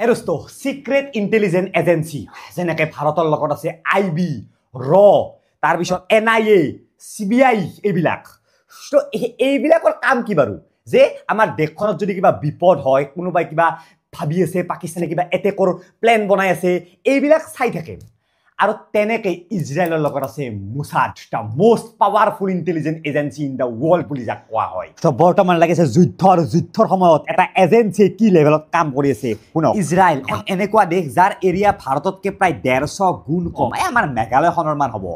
এৰোস্তো secret intelligence agency যেনেকৈ ভাৰতৰ লগত আছে আইবি তাৰপিছত NIA CBI এইবিলাক তো এইবিলাকৰ কাম কি বাৰু যে আমাৰ দেশখনত যদি কিবা বিপদ হয় কোনোবাই কিবা ভাবি আছে পাকিস্তানে কিবা এটেকৰ প্ল্যান বনাই আছে এইবিলাক চাই থাকে আৰু তেনেকৈ ইজৰাইলৰ লগত আছে Mossad the most powerful intelligence agency in the world বুলি যাক কোৱা হয় তো বৰ্তমান লাগিছে যুদ্ধৰ সময়ত এটা এজেন্সি কি লেভেলত কাম কৰি আছে শুনক ইজৰাইল এনেকুৱা দেশ যাৰ এৰিয়া ভাৰততকৈ প্ৰায় 150 গুণ কম আমাৰ মেঘালয়খনৰ মান হ'ব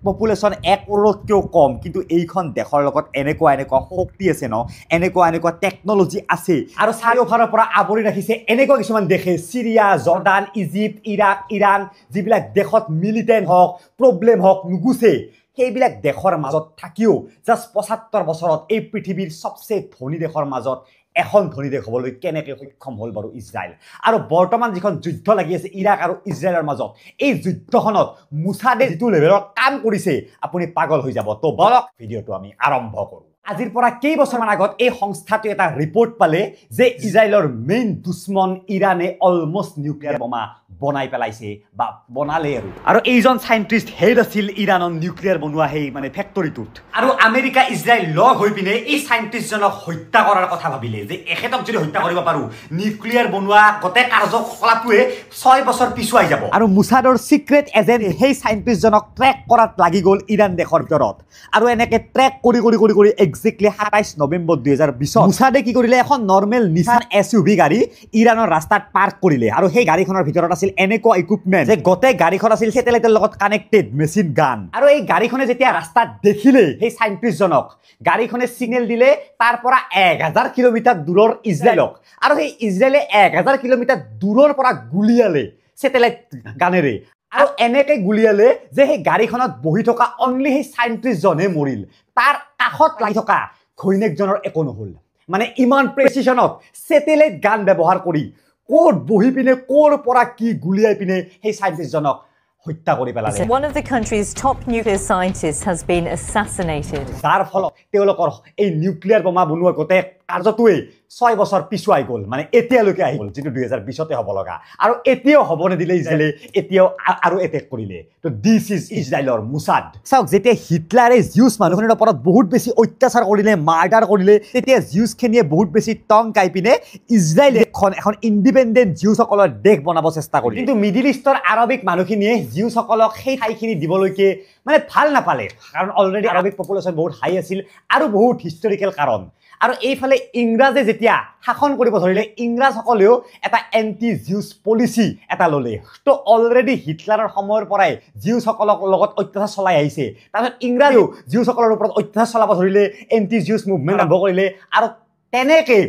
পপুলেশ্যন 1 কৰোৰতকৈও কম কিন্তু এইখন দেশৰ লগত এনেকুৱা শক্তি আছে ন এনেকুৱা টেকনলজি আছে আৰু চাৰিওফালৰ পৰা আৱৰি ৰাখিছে এনেকুৱা কিছুমান দেশে সিৰিয়া জৰ্ডান ইজিপ্ট ইৰাক ইৰাণ যিবিলাক দেশত মিলিটেণ্ট হওক প্ৰব্লেম হওক নুগুছে সেইবিলাক দেশৰ মাজত থাকিও জাষ্ট 75 বছৰত এই পৃথিৱীৰ সবচে ধনী দেশৰ মাজত এখন ধনী দেশ হ'বলৈ কেনেকৈ সক্ষম হ'ল বাৰু ইজৰাইল আৰু বৰ্তমান যিখন যুদ্ধ লাগি আছে ইৰাক আৰু ইজৰাইলৰ মাজত এই যুদ্ধখনত মোছাদে যিটো লেভেলৰ কাম কৰিছে আপুনি পাগল হৈ যাব তো বলক ভিডিঅ'টো আমি আৰম্ভ কৰোঁ আজিৰ পৰা কেইবছৰমান আগত এই সংস্থাটো এটা ৰিপৰ্ট পালে যে ইজৰাইলৰ মেইন দুশ্মন ইৰাণে অলমষ্ট নিউক্লিয়াৰ বোমা বনাই পেলাইছে বা বনালে আৰু এইজন সাইন্টিষ্ট হেড আছিল ইৰাণৰ নিউক্লিয়াৰ বনোৱা সেই মানে ফেক্টৰীটোত আৰু আমেৰিকা ইজৰাইল লগ হৈ পিনে এই সাইন্টিষ্টজনক হত্যা কৰাৰ কথা ভাবিলে যে এখেতক যদি হত্যা কৰিব পাৰো নিউক্লিয়াৰ বনোৱা গোটেই কাৰ্যকলাপটোৱে 6 বছৰ পিছুৱাই যাব আৰু মোছাদৰ সিক্ৰেট এজেন্ট সেই সাইন্টিষ্টজনক ট্ৰেক কৰাত লাগি গ'ল ইৰাণ দেশৰ ভিতৰত আৰু এনেকৈ ট্ৰেক কৰি এক্সাক্টলি 27 নৱেম্বৰ 2020 মোছাদে কি কৰিলে এখন নৰ্মেল নিছান SUV গাড়ী ইৰাণৰ ৰাস্তাত পাৰ্ক কৰিলে আৰু সেই গাড়ীখনৰ ভিতৰত আছিল এনেকুৱা ইকুইপমেন্ট যে গোটেই গাড়ীখন আছিল স্যাটেলাইটৰ লগত কানেক্টেড মেচিন গান আৰু এই গাড়ীখনে যেতিয়া ৰাস্তাত দেখিলে সেই সাইন্টিষ্টজনক গাড়ীখনে সিগনেল দিলে তাৰ পৰা 1000 কিলোমিটাৰ দূৰৰ ইজৰাইলক আৰু সেই ইজৰাইলে 1000 কিলোমিটাৰ দূৰৰ পৰা গুলিয়ালে স্যাটেলাইট গানেৰে আৰু এনেকৈ গুলিয়ালে যে সেই গাড়ীখনত বহি থকা অনলি সেই সাইন্টিষ্টজনে মৰিল তাৰ কাষত লাগি থকা ঘৈণীয়েকজনৰ একো নহ'ল মানে ইমান প্ৰেচিশনত স্যাটেলাইট গান ব্যৱহাৰ কৰি ক'ত বহি পিনে ক'ৰ পৰা কি গুলিয়াই পিনে সেই সাইন্টিষ্টজনক হত্যা কৰি পেলালে One of the country's top nuclear scientists has been assassinated যাৰ ফলত তেওঁলোকৰ এই নিউক্লিয়াৰ বোমা বনোৱা গোটেই কাৰ্যটোৱে 6 বছৰ পিছুৱাই গ'ল মানে এতিয়ালৈকে আহি গ'ল যিটো 2020তে হ'ব লগা আৰু এতিয়াও হ'ব নিদিলে ইজৰাইলে এতিয়াও আৰু এটেক কৰিলে তো দিস ইজ ইজৰাইলৰ মোছাদ চাওক যেতিয়া হিটলাৰে জিউছ মানুহখিনিৰ ওপৰত বহুত বেছি অত্যাচাৰ কৰিলে মাৰ্ডাৰ কৰিলে তেতিয়া জিউছখিনিয়ে বহুত বেছি টং কাই পিনে ইজৰাইল এখন ইণ্ডিপেণ্ডেণ্ট জিউছসকলৰ দেশ বনাব চেষ্টা কৰিলে কিন্তু মিডিল ইষ্টৰ আৰবিক মানুহখিনিয়ে জিউছসকলক সেই ঠাইখিনি দিবলৈকে মানে ভাল নাপালে কাৰণ অলৰেডি আৰবিক পপুলেশ্যন বহুত হাই আছিল আৰু বহুত হিষ্টৰিকেল কাৰণ আৰু এইফালে ইংৰাজে যেতিয়া শাসন কৰিব ধৰিলে ইংৰাজসকলেও এটা এন্টি জিউছ পলিচি এটা ল'লে তো অলৰেডি হিটলাৰৰ সময়ৰ পৰাই জিউছসকলৰ লগত অত্যাচাৰ চলাই আহিছে তাৰপিছত ইংৰাজেও জিউছসকলৰ ওপৰত অত্যাচাৰ চলাব ধৰিলে এন্টি জিউছ মুভমেণ্ট আৰম্ভ কৰিলে আৰু তেনেকৈ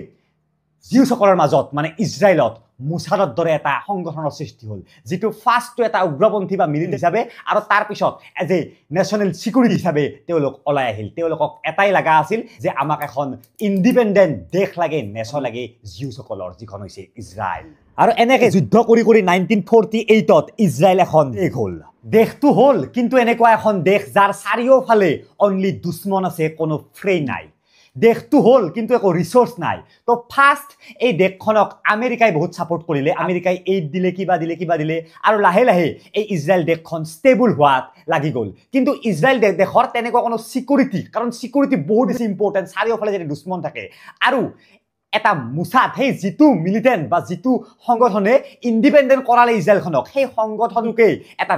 জিউছসকলৰ মাজত মানে ইজৰাইলত মোছাদৰ দৰে এটা সংগঠনৰ সৃষ্টি হ'ল যিটো ফাৰ্ষ্টটো এটা উগ্ৰপন্থী বা মিলিটেণ্ট হিচাপে আৰু তাৰপিছত এজ এ নেশ্যনেল চিকিউৰিটি হিচাপে তেওঁলোক ওলাই আহিল তেওঁলোকক এটাই লগা আছিল যে আমাক এখন ইণ্ডিপেণ্ডেণ্ট দেশ লাগে নেশ্যন লাগে জিউছসকলৰ যিখন হৈছে ইজৰাইল আৰু এনেকৈ যুদ্ধ কৰি 1948ত ইজৰাইল এখন দেশ হ'ল দেশটো হ'ল কিন্তু এনেকুৱা এখন দেশ যাৰ চাৰিওফালে অনলি দুশ্মন আছে কোনো ফ্ৰেণ্ড নাই দেশটো হ'ল কিন্তু একো ৰিসোৰ্স নাই তো ফাৰ্স্ট এই দেশখনক আমেৰিকাই বহুত সাপোৰ্ট কৰিলে আমেৰিকাই এইড দিলে কিবা দিলে আৰু লাহে লাহে এই ইজৰাইল দেশখন ষ্টেবল হোৱাত লাগি গ'ল কিন্তু ইজৰাইল দেশৰ তেনেকুৱা কোনো সিকিউৰিটি কাৰণ সিকিউৰিটি বহুত বেছি ইম্পৰ্টেণ্ট চাৰিওফালে যদি দুশ্মন থাকে আৰু এটা মোছাদ সেই যিটো মিলিটেণ্ট বা যিটো সংগঠনে ইণ্ডিপেণ্ডেণ্ট কৰালে ইজৰাইলখনক সেই সংগঠনকে এটা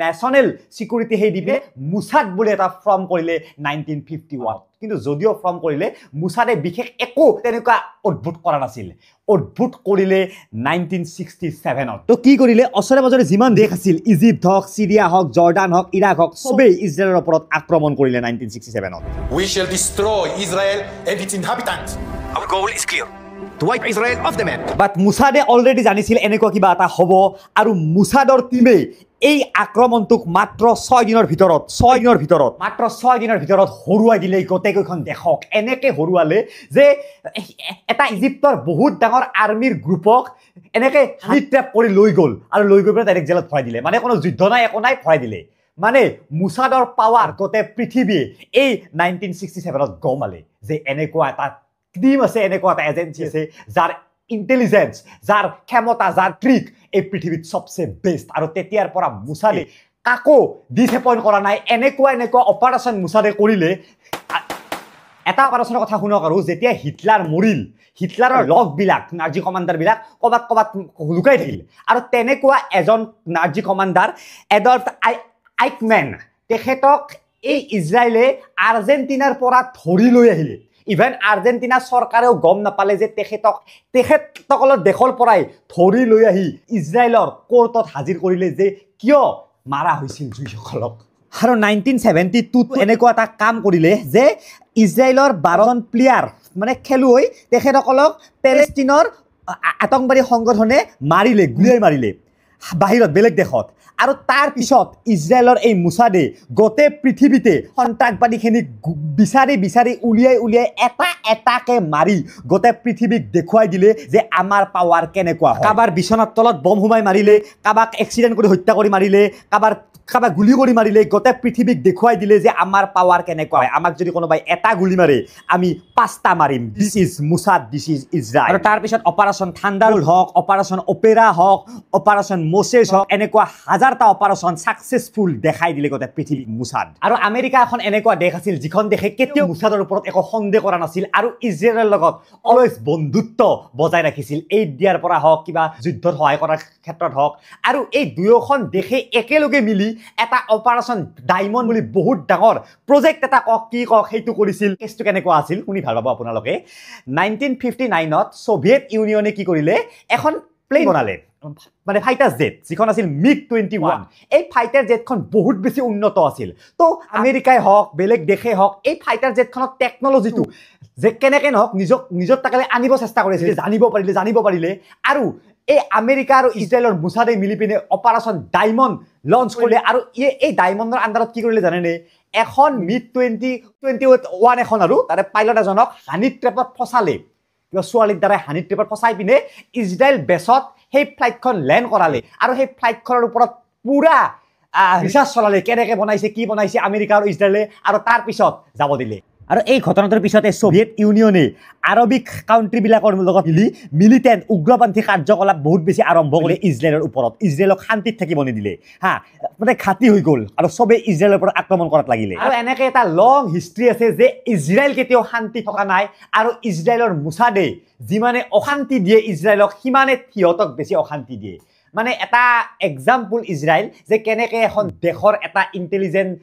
নেশ্যনেল সিকিউৰিটি সেই দিবে মোছাদ বুলি এটা ফৰ্ম কৰিলে 1951 কিন্তু যদিও ফৰ্ম কৰিলে মোছাদে বিশেষ একো তেনেকুৱা অদ্ভুত কৰা নাছিল অদ্ভুত কৰিলে 1967ত তো কি কৰিলে ওচৰে পাজৰে যিমান দেশ আছিল ইজিপ্ট হওক সিৰিয়া হওক জৰ্ডান হওক ইৰাক হওক সবেই ইজৰাইলৰ ওপৰত আক্ৰমণ কৰিলে 1967ত We shall destroy Israel and its inhabitants. Our goal is clear. To wipe Israel off the map. But মোছাদে অলৰেডি জানিছিল এনেকুৱা কিবা এটা হ'ব আৰু মোছাদৰ টিমে এই আক্ৰমণটোক মাত্ৰ 6 দিনৰ ভিতৰত হৰুৱাই দিলে গোটেইখন দেশক এনেকৈ হৰুৱালে যে এটা ইজিপ্তৰ বহুত ডাঙৰ আৰ্মিৰ গ্ৰুপক এনেকৈ হানি ট্ৰেপ কৰি লৈ গ'ল আৰু লৈ গৈ পেলাই ডাইৰেক্ট জেলত ভৰাই দিলে মানে কোনো যুদ্ধ নাই একো নাই ভৰাই দিলে মানে মোছাদৰ পাৱাৰ গোটেই পৃথিৱীয়ে এই 1967ত গমালে যে এনেকুৱা এটা টিম আছে এনেকুৱা এটা এজেন্সি আছে যাৰ ইণ্টেলিজেন্স যাৰ ক্ষমতা যাৰ ট্ৰিক এই পৃথিৱীত সবচে বেষ্ট আৰু তেতিয়াৰ পৰা মুছাদে কাকো ডিসএপইণ্ট কৰা নাই এনেকুৱা অপাৰেশ্যন মুছাদে কৰিলে এটা অপাৰেশ্যনৰ কথা শুনক আৰু যেতিয়া হিটলাৰ মৰিল হিটলাৰৰ লগবিলাক নাজি কমাণ্ডাৰবিলাক ক'বাত লুকাই থাকিল আৰু তেনেকুৱা এজন নাজি কমাণ্ডাৰ এডল্ফ আইকমেন তেখেতক এই ইজৰাইলে আৰ্জেণ্টিনাৰ পৰা ধৰি লৈ আহিলে ইভেন আৰ্জেণ্টিনা চৰকাৰেও গম নাপালে যে তেখেতসকলৰ দেশৰ পৰাই ধৰি লৈ আহি ইজৰাইলৰ কোৰ্টত হাজিৰ কৰিলে যে কিয় মাৰা হৈছিল জুইসকলক আৰু 1972 এনেকুৱা এটা কাম কৰিলে যে ইজৰাইলৰ 12জন প্লেয়াৰ মানে খেলুৱৈ তেখেতসকলক পেলেষ্টিনৰ আতংকবাদী সংগঠনে মাৰিলে গুলিয়াই মাৰিলে বাহিৰত বেলেগ দেশত আৰু তাৰ পিছত ইজৰাইলৰ এই মুছাদে গোটেই পৃথিৱীতে সন্ত্ৰাসবাদীখিনিক বিচাৰি উলিয়াই এটাকে মাৰি গোটেই পৃথিৱীক দেখুৱাই দিলে যে আমাৰ পাৱাৰ কেনেকুৱা হয় কাবাৰ বিছনাৰ তলত বম সোমাই মাৰিলে কাবাক এক্সিডেণ্ট কৰি হত্যা কৰি মাৰিলে কাবাক গুলি কৰি মাৰিলে গোটেই পৃথিৱীক দেখুৱাই দিলে যে আমাৰ পাৱাৰ কেনেকুৱা হয় আমাক যদি কোনোবাই এটা গুলি মাৰে আমি 5টা মাৰিম this is Mossad this is Israel আৰু তাৰ পিছত অপাৰেশ্যন থাণ্ডাৰবোল্ট হওক অপাৰেশ্যন অপেৰা হওক অপাৰেশ্যন মোছেছ হওক এনেকুৱা হাজাৰটা অপাৰেশ্যন সাকসেসফুল দেখাই দিলে গোটেই পৃথিৱীক মুছাদ আৰু আমেৰিকা এখন এনেকুৱা দেশ আছিল যিখন দেশে কেতিয়াও মুছাদৰ ওপৰত একো সন্দেহ কৰা নাছিল আৰু ইজৰাইলৰ লগত অলৱেজ বন্ধুত্ব বজাই ৰাখিছিল এই দিয়াৰ পৰা হওক কিবা যুদ্ধত সহায় কৰাৰ ক্ষেত্ৰত হওক আৰু এই দুয়োখন দেশে একেলগে মিলি এটা অপাৰেশ্যন ডায়মণ্ড বুলি বহুত ডাঙৰ প্ৰজেক্ট এটা কি সেইটো কৰিছিল কেছটো কেনেকুৱা আছিল শুনি ভাল পাব আপোনালোকে 1959ত সোভিয়েট ইউনিয়নে কি কৰিলে এখন প্লেন বনালে মানে ফাইটাৰ জেট যিখন আছিল MiG-21 এই ফাইটাৰ জেটখন বহুত বেছি উন্নত আছিল তো আমেৰিকাই হওক বেলেগ দেশে হওক এই ফাইটাৰ জেটখনৰ টেকনলজিটো যে কেনেকৈ নহওক নিজৰ তাকালে আনিব চেষ্টা কৰিছিল জানিব পাৰিলে আৰু এই আমেৰিকা আৰু ইজৰাইলৰ মুছাদে মিলি পিনে অপাৰেশ্যন ডায়মণ্ড লঞ্চ কৰিলে আৰু এই ডায়মণ্ডৰ আণ্ডাৰত কি কৰিলে জানেনে এখন MiG-21 এখন আৰু তাৰে পাইলট এজনক হানি ট্ৰেপত ফচালে কিবা ছোৱালীৰ দ্বাৰা হানি ট্ৰেপত ফচাই পিনে ইজৰাইল বেছত সেই ফ্লাইটখন লেণ্ড কৰালে আৰু সেই ফ্লাইটখনৰ ওপৰত পুৰা ৰিচাৰ্চ চলালে কেনেকৈ বনাইছে কি বনাইছে আমেৰিকা আৰু ইজৰাইলে আৰু তাৰ পিছত যাব দিলে আৰু এই ঘটনাটোৰ পিছতে সোভিয়েট ইউনিয়নে আৰবিক কাউণ্ট্ৰিবিলাকৰ লগত মিলিটেণ্ট উগ্ৰপন্থী কাৰ্যকলাপ বহুত বেছি আৰম্ভ কৰিলে ইজৰাইলৰ ওপৰত ইজৰাইলক শান্তিত থাকিব নিদিলে হা মানে ঘাটি হৈ গ'ল আৰু চবেই ইজৰাইলৰ ওপৰত আক্ৰমণ কৰাত লাগিলে আৰু এনেকৈ এটা লং হিষ্ট্ৰী আছে যে ইজৰাইল কেতিয়াও শান্তি থকা নাই আৰু ইজৰাইলৰ মুছাদে যিমানে অশান্তি দিয়ে ইজৰাইলক সিমানে সিহঁতক বেছি অশান্তি দিয়ে মানে এটা এক্সাম্পল ইজৰাইল যে কেনেকৈ এখন দেশৰ এটা ইণ্টেলিজেণ্ট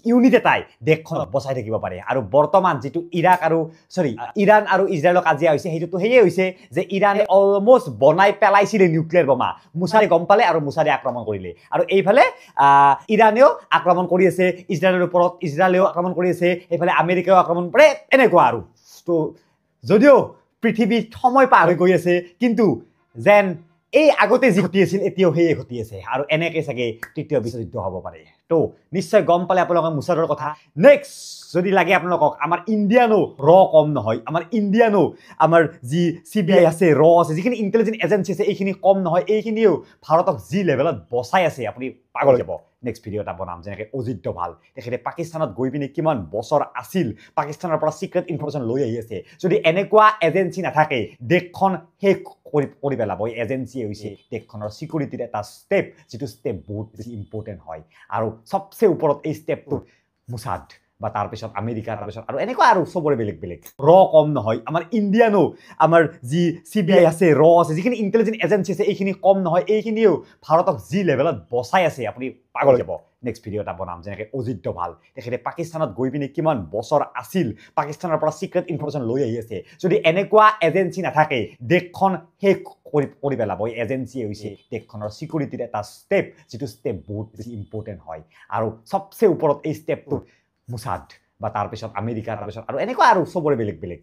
ইউনিট এটাই দেশখনক বচাই থাকিব পাৰে আৰু বৰ্তমান যিটো ইৰাণ আৰু ইজৰাইলৰ কাজিয়া হৈছে সেইটোতো সেয়ে হৈছে যে ইৰাণে অলমষ্ট বনাই পেলাইছিলে নিউক্লিয়াৰ বোমা মুছাদে গম পালে আৰু মুছাদে আক্ৰমণ কৰিলে আৰু এইফালে ইৰাণেও আক্ৰমণ কৰি আছে ইজৰাইলৰ ওপৰত ইজৰাইলেও আক্ৰমণ কৰি আছে এইফালে আমেৰিকাও আক্ৰমণ কৰে এনেকুৱা আৰু তো যদিও পৃথিৱীত সময় পাৰ হৈ গৈ আছে কিন্তু যেন এই আগতে যি ঘটি আছিল এতিয়াও সেয়ে ঘটি আছে আৰু এনেকৈ চাগে তৃতীয় বিশ্বযুদ্ধ হ'ব পাৰে তো নিশ্চয় গম পালে আপোনালোকে মুছাদৰ কথা নেক্সট যদি লাগে আপোনালোকক আমাৰ ইণ্ডিয়ানো কম নহয় আমাৰ ইণ্ডিয়ানো আমাৰ যি CBI আছে আছে যিখিনি ইণ্টেলিজেন্ট এজেঞ্চি আছে এইখিনি কম নহয় এইখিনিও ভাৰতক যি লেভেলত বচাই আছে আপুনি পাগল যাব নেক্সট ভিডিঅ' এটা বনাম যেনেকৈ অজিত ডোভাল তেখেতে পাকিস্তানত গৈ পিনে কিমান বছৰ আছিল পাকিস্তানৰ পৰা চিক্ৰেট ইনফৰমেশ্যন লৈ আহি আছে যদি এনেকুৱা এজেঞ্চি নাথাকে দেশখন শেষ কৰি পেলাব এই এজেঞ্চিয়ে হৈছে দেশখনৰ চিকিউৰিটিৰ এটা ষ্টেপ যিটো ষ্টেপ বহুত বেছি ইম্পৰ্টেণ্ট হয় আৰু সবচে ওপৰত এই ষ্টেপটো মুছাদ বা তাৰপিছত আমেৰিকা তাৰপিছত আৰু এনেকুৱা আৰু চবৰে বেলেগ কম নহয় আমাৰ ইণ্ডিয়ানো আমাৰ যি CBI আছে আছে যিখিনি ইণ্টেলিজেন্ট এজেঞ্চি আছে এইখিনি কম নহয় এইখিনিও ভাৰতক যি লেভেলত বচাই আছে আপুনি পাগল যাব নেক্সট ভিডিঅ' এটা বনাম যেনেকৈ অজিত ডোভাল তেখেতে পাকিস্তানত গৈ পিনে কিমান বছৰ আছিল পাকিস্তানৰ পৰা চিক্ৰেট ইনফৰমেশ্যন লৈ আহি আছে যদি এনেকুৱা এজেঞ্চি নাথাকে দেশখন শেষ কৰি পেলাব এই এজেঞ্চিয়ে হৈছে দেশখনৰ চিকিউৰিটিৰ এটা ষ্টেপ যিটো ষ্টেপ বহুত বেছি ইম্পৰ্টেণ্ট হয় আৰু সবচে ওপৰত এই ষ্টেপটো মুছাদ বা তাৰপিছত আমেৰিকা তাৰপিছত আৰু এনেকুৱা আৰু চবৰে বেলেগ